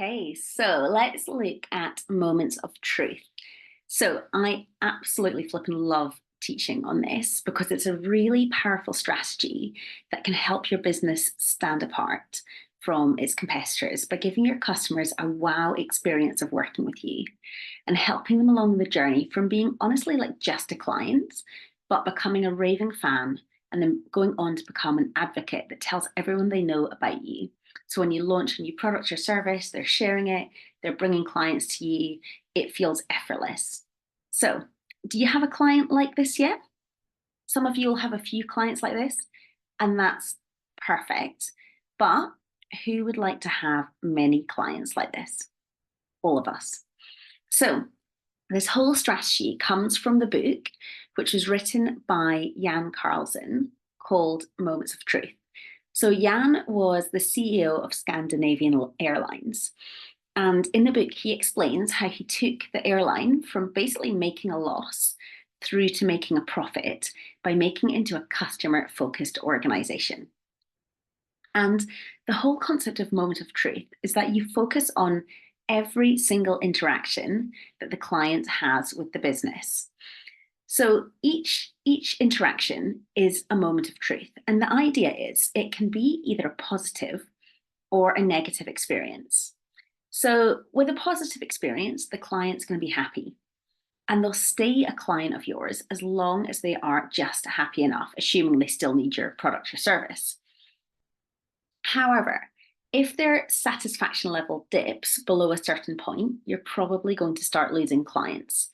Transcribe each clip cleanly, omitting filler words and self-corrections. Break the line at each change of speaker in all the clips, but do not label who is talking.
Okay, so let's look at moments of truth. So I absolutely flipping love teaching on this because it's a really powerful strategy that can help your business stand apart from its competitors by giving your customers a wow experience of working with you and helping them along the journey from being honestly like just a client, but becoming a raving fan and then going on to become an advocate that tells everyone they know about you. So when you launch a new product or service, they're sharing it, they're bringing clients to you, it feels effortless. So, do you have a client like this yet? Some of you will have a few clients like this, and that's perfect. But who would like to have many clients like this? All of us. So, this whole strategy comes from the book, which was written by Jan Carlson called Moments of Truth. So, Jan was the CEO of Scandinavian Airlines. And in the book, he explains how he took the airline from basically making a loss through to making a profit by making it into a customer focused organization. And the whole concept of moment of truth is that you focus on every single interaction that the client has with the business. So each interaction is a moment of truth. And the idea is it can be either a positive or a negative experience. So with a positive experience, the client's going to be happy and they'll stay a client of yours as long as they are just happy enough, assuming they still need your product or service. However, if their satisfaction level dips below a certain point, you're probably going to start losing clients.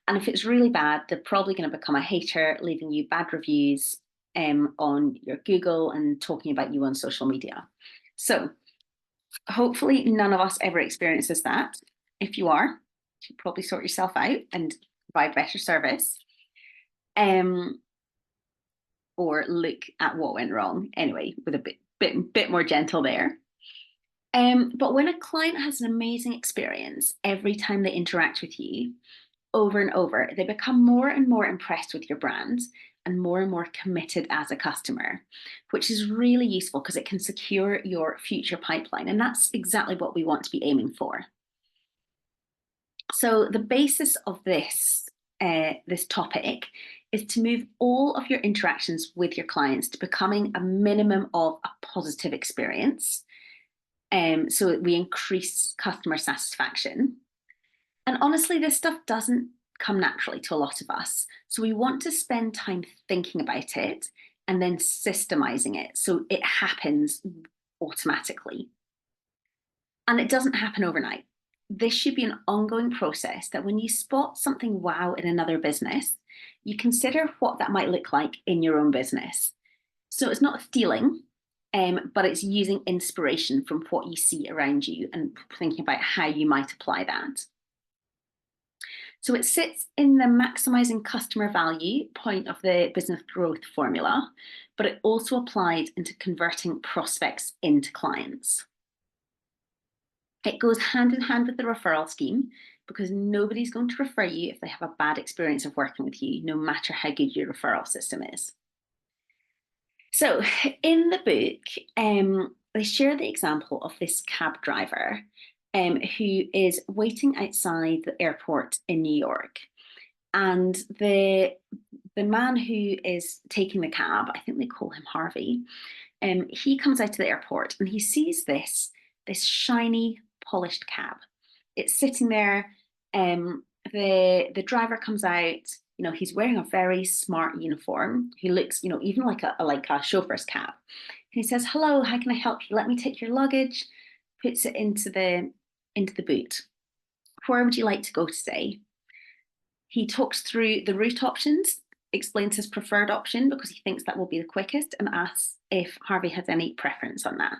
And if it's really bad, they're probably going to become a hater, leaving you bad reviews on your Google and talking about you on social media. So hopefully none of us ever experiences that. If you are, you should probably sort yourself out and provide better service. Or look at what went wrong anyway, with a bit more gentle there. But when a client has an amazing experience every time they interact with you over and over, they become more and more impressed with your brand and more committed as a customer, which is really useful because it can secure your future pipeline. And that's exactly what we want to be aiming for. So the basis of this topic is to move all of your interactions with your clients to becoming a minimum of a positive experience. So we increase customer satisfaction. And honestly, this stuff doesn't come naturally to a lot of us. So we want to spend time thinking about it and then systemizing it so it happens automatically. And it doesn't happen overnight. This should be an ongoing process that when you spot something wow in another business, you consider what that might look like in your own business. So it's not stealing, but it's using inspiration from what you see around you and thinking about how you might apply that. So it sits in the maximizing customer value point of the business growth formula, but it also applies into converting prospects into clients. It goes hand in hand with the referral scheme because nobody's going to refer you if they have a bad experience of working with you, no matter how good your referral system is. So in the book, they share the example of this cab driver who is waiting outside the airport in New York. And the man who is taking the cab, I think they call him Harvey, he comes out to the airport and he sees this shiny, polished cab. It's sitting there. The driver comes out. You know, he's wearing a very smart uniform. He looks, you know, even like a chauffeur's cab. And he says, "Hello, how can I help you? Let me take your luggage." Puts it into the boot. Where would you like to go today? He talks through the route options, explains his preferred option because he thinks that will be the quickest, and asks if Harvey has any preference on that.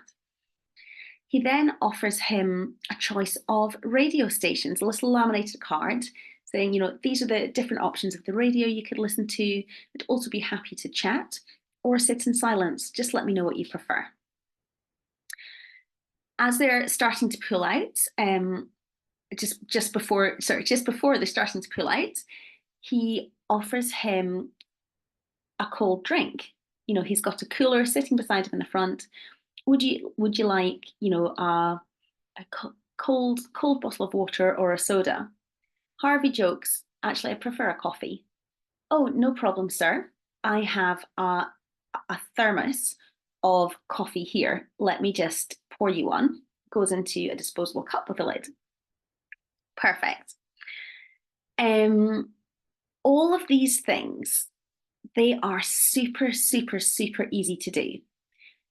He then offers him a choice of radio stations, a little laminated card saying, you know, these are the different options of the radio you could listen to. I'd also be happy to chat or sit in silence. Just let me know what you prefer. As they're starting to pull out, just before they're starting to pull out, he offers him a cold drink. You know, he's got a cooler sitting beside him in the front. Would you like, you know, cold bottle of water or a soda. Harvey jokes, actually, I prefer a coffee. Oh, no problem, sir. I have a thermos of coffee here. Let me just pour you one. Goes into a disposable cup with a lid. Perfect. All of these things, they are super, super, super easy to do.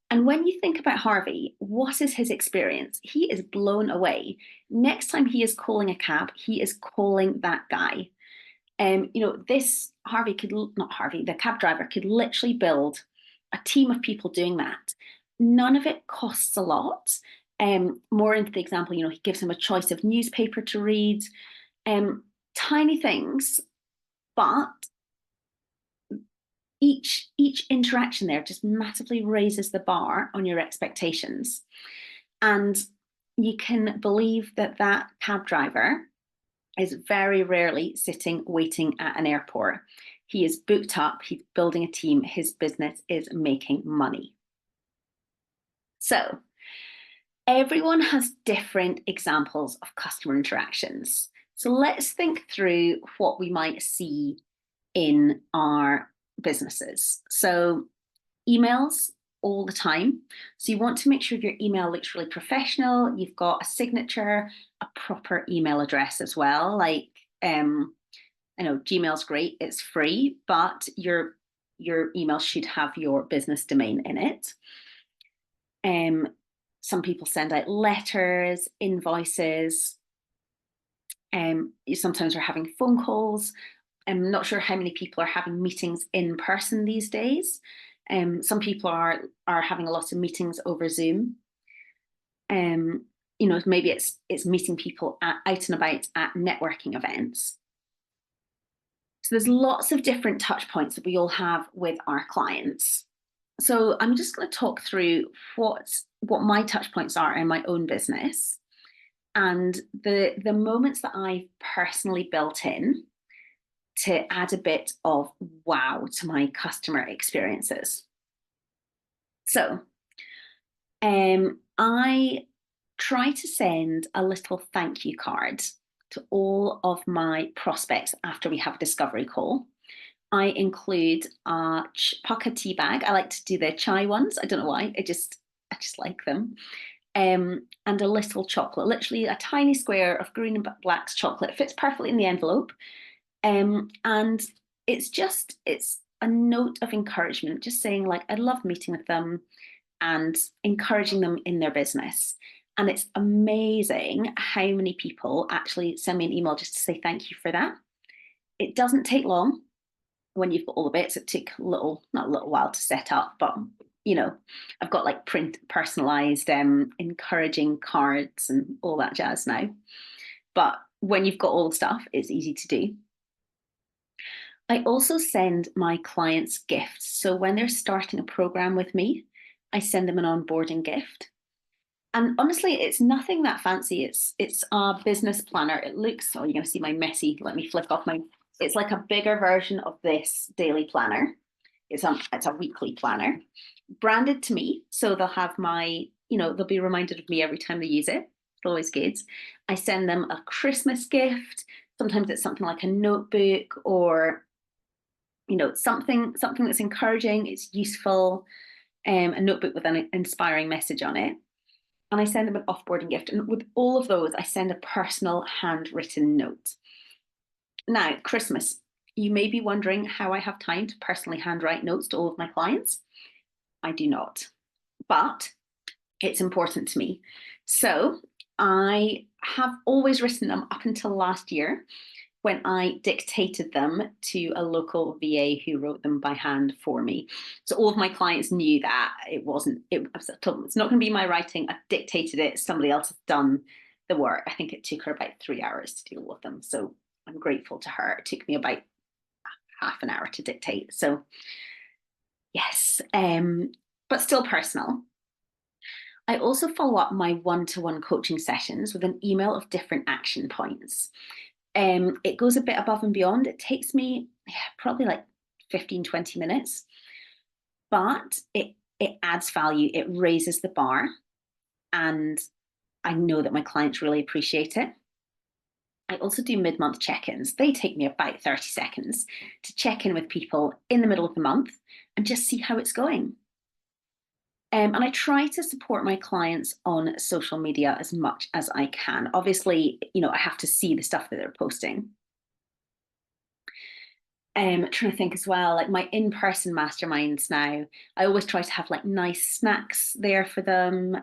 And when you think about Harvey, what is his experience? He is blown away. Next time he is calling a cab, he is calling that guy. This Harvey could, not Harvey, the cab driver could literally build a team of people doing that. None of it costs a lot. More into the example, he gives him a choice of newspaper to read. Tiny things, but each interaction there just massively raises the bar on your expectations. And you can believe that cab driver is very rarely sitting waiting at an airport. He is booked up, he's building a team, his business is making money. So everyone has different examples of customer interactions. So let's think through what we might see in our businesses. So emails all the time. So you want to make sure your email looks really professional. You've got a signature, a proper email address as well. Like, I know Gmail's great, it's free, but your email should have your business domain in it. Some people send out letters, invoices. Sometimes we're having phone calls. I'm not sure how many people are having meetings in person these days. Some people are having a lot of meetings over Zoom. Maybe it's meeting people out and about at networking events. So there's lots of different touch points that we all have with our clients. So I'm just going to talk through what my touch points are in my own business and the moments that I've personally built in to add a bit of wow to my customer experiences. So I try to send a little thank you card to all of my prospects after we have a discovery call. I include a Pukka tea bag. I like to do the chai ones. I don't know why. I just like them. And a little chocolate, literally a tiny square of green and black chocolate. It fits perfectly in the envelope. And it's a note of encouragement, just saying like, I love meeting with them and encouraging them in their business. And it's amazing how many people actually send me an email just to say thank you for that. It doesn't take long when you've got all the bits. It took not a little while to set up, but I've got like personalized encouraging cards and all that jazz now. But when you've got all the stuff, it's easy to do. I also send my clients gifts. So when they're starting a program with me, I send them an onboarding gift. And honestly, it's nothing that fancy. It's a business planner. It looks, oh, you're going to see my messy, let me flick off it's like a bigger version of this daily planner. It's a weekly planner, branded to me. So they'll have they'll be reminded of me every time they use it. It's always good. I send them a Christmas gift. Sometimes it's something like a notebook or, something that's encouraging, it's useful, a notebook with an inspiring message on it. And I send them an offboarding gift. And with all of those, I send a personal handwritten note. Now, Christmas, you may be wondering how I have time to personally handwrite notes to all of my clients. I do not, but it's important to me. So I have always written them up until last year when I dictated them to a local VA who wrote them by hand for me. So all of my clients knew that it's not going to be my writing. I've dictated it. Somebody else has done the work. I think it took her about 3 hours to do all of them. So I'm grateful to her. It took me about half an hour to dictate. So yes, but still personal. I also follow up my one-to-one coaching sessions with an email of different action points. It goes a bit above and beyond. It takes me probably like 15, 20 minutes, but it adds value. It raises the bar. And I know that my clients really appreciate it. I also do mid-month check-ins. They take me about 30 seconds to check in with people in the middle of the month and just see how it's going. And I try to support my clients on social media as much as I can. Obviously, I have to see the stuff that they're posting. Trying to think as well, like my in-person masterminds now, I always try to have like nice snacks there for them.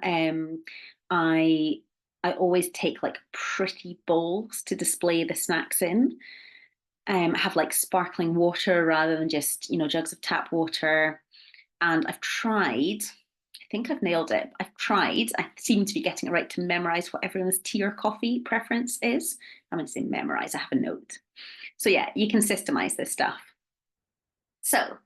I I always take like pretty bowls to display the snacks in. Have like sparkling water rather than just, jugs of tap water. And I've tried, I think I've nailed it. I seem to be getting it right to memorize what everyone's tea or coffee preference is. I'm going to say memorize, I have a note. So yeah, you can systemize this stuff. So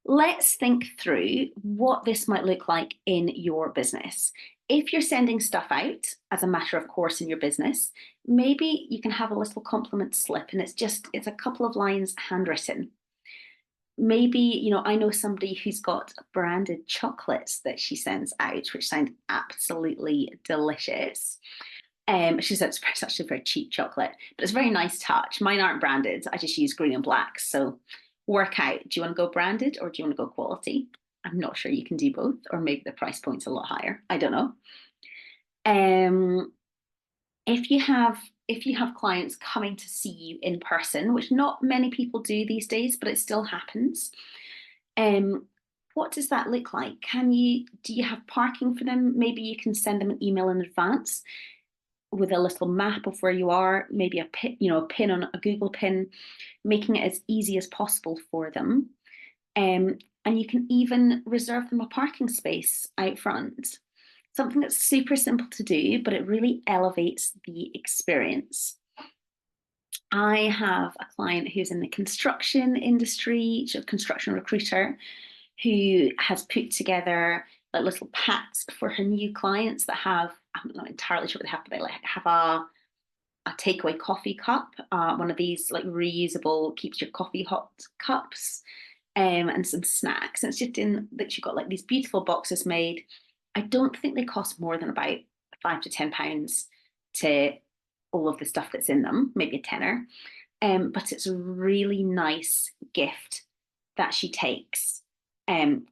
let's think through what this might look like in your business. If you're sending stuff out as a matter of course in your business, maybe you can have a little compliment slip and it's a couple of lines handwritten. Maybe, I know somebody who's got branded chocolates that she sends out, which sound absolutely delicious. She said it's actually a very cheap chocolate, but it's a very nice touch. Mine aren't branded. I just use green and black. So work out. Do you want to go branded or do you want to go quality? I'm not sure you can do both, or maybe the price point's a lot higher. I don't know. If you have clients coming to see you in person, which not many people do these days, but it still happens. What does that look like? Do you have parking for them? Maybe you can send them an email in advance with a little map of where you are, maybe a pin on a Google pin, making it as easy as possible for them. And you can even reserve them a parking space out front. Something that's super simple to do, but it really elevates the experience. I have a client who's in the construction industry, she's a construction recruiter, who has put together like little packs for her new clients that have, I'm not entirely sure what they have, but they like have a takeaway coffee cup, one of these like reusable, keeps your coffee hot cups, and some snacks. And it's just in that you've got like these beautiful boxes made. I don't think they cost more than about £5 to £10 to all of the stuff that's in them, maybe a tenner. But it's a really nice gift that she takes, and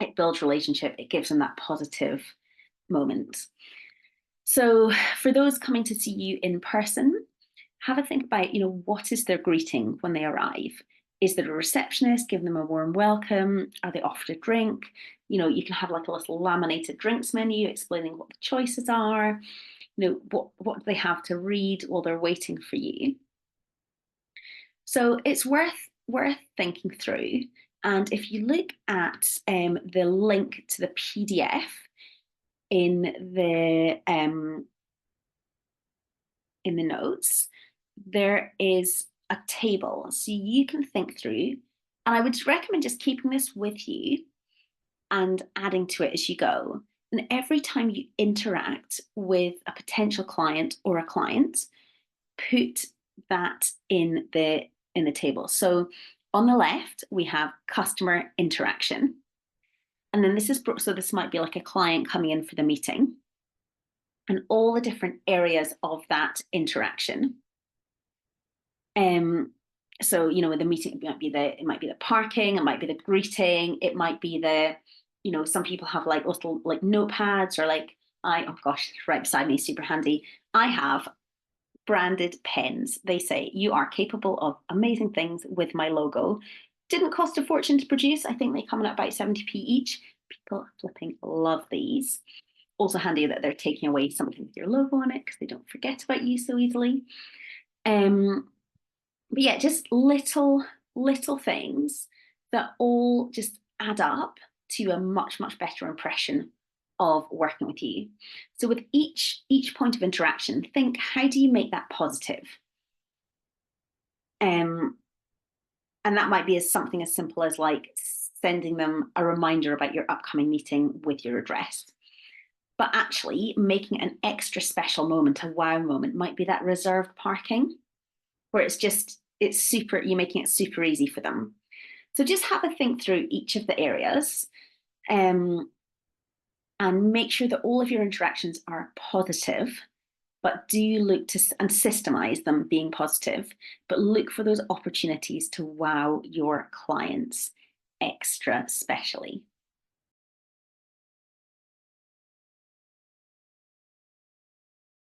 it builds relationship. It gives them that positive moment. So for those coming to see you in person, have a think about, what is their greeting when they arrive? Is there a receptionist giving them a warm welcome? Are they offered a drink? You can have like a little laminated drinks menu explaining what the choices are. What do they have to read while they're waiting for you? So it's worth thinking through. And if you look at the link to the PDF in the notes, there is a table, so you can think through. And I would recommend just keeping this with you and adding to it as you go. And every time you interact with a potential client or a client, put that in the table. So on the left, we have customer interaction. And then this might be like a client coming in for the meeting and all the different areas of that interaction. So, with the meeting, it might be the parking, it might be the greeting, it might be some people have like little like notepads or like, oh gosh, right beside me, super handy. I have branded pens. They say, you are capable of amazing things with my logo. Didn't cost a fortune to produce. I think they come in at about 70p each. People flipping love these. Also handy that they're taking away something with your logo on it because they don't forget about you so easily. But yeah, just little things that all just add up to a much, much better impression of working with you. So with each point of interaction, think, how do you make that positive? And that might be as something as simple as like sending them a reminder about your upcoming meeting with your address. But actually making an extra special moment, a wow moment, might be that reserved parking, where you're making it super easy for them. So just have a think through each of the areas. and make sure that all of your interactions are positive, but do look to and systemize them being positive, but look for those opportunities to wow your clients extra specially.